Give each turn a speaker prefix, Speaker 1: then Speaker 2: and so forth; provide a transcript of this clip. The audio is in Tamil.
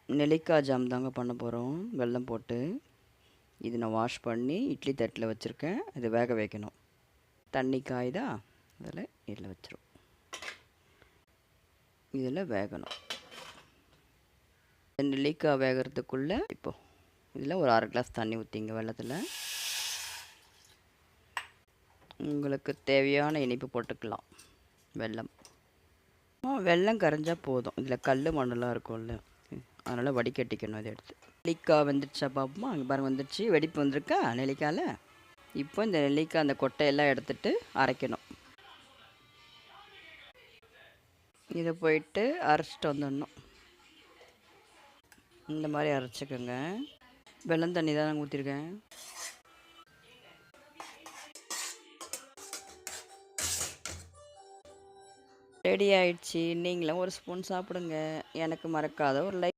Speaker 1: நெல்லிக்காய் ஜாம் தாங்க பண்ண போகிறோம், வெல்லம் போட்டு. இது நான் வாஷ் பண்ணி இட்லி தட்டில் வச்சுருக்கேன். இது வேக வைக்கணும். தண்ணி காயுதா, இதில் வச்சிரும். இதில் வேகணும். நெல்லிக்காய் வேகிறதுக்குள்ளே இப்போது இதில் ஒரு 1/2 கிளாஸ் தண்ணி ஊற்றிங்க வெல்லத்தில். உங்களுக்கு தேவையான இனிப்பு போட்டுக்கலாம். வெல்லம் வெல்லம் கரைஞ்சால் போதும். இதில் கல் மண்ணெலாம் இருக்கும்ல, அதனால் வடிகட்டிக்கணும். இதை எடுத்து நெல்லிக்காய் வந்துடுச்சா பார்ப்போமா? அங்கே பாருங்கள், வந்துடுச்சு. வெடிப்பு வந்திருக்கா நெல்லிக்காயில். இப்போ இந்த நெல்லிக்காய் அந்த கொட்டையெல்லாம் எடுத்துட்டு அரைக்கணும். இதை போயிட்டு அரைச்சிட்டு வந்துடணும். இந்த மாதிரி அரைச்சிக்கோங்க. வெல்லம் தண்ணி தான் நாங்கள் ஊற்றிருக்கேன். ரெடி ஆயிடுச்சு. நீங்களும் ஒரு ஸ்பூன் சாப்பிடுங்க. எனக்கு மறக்காத ஒரு லைக்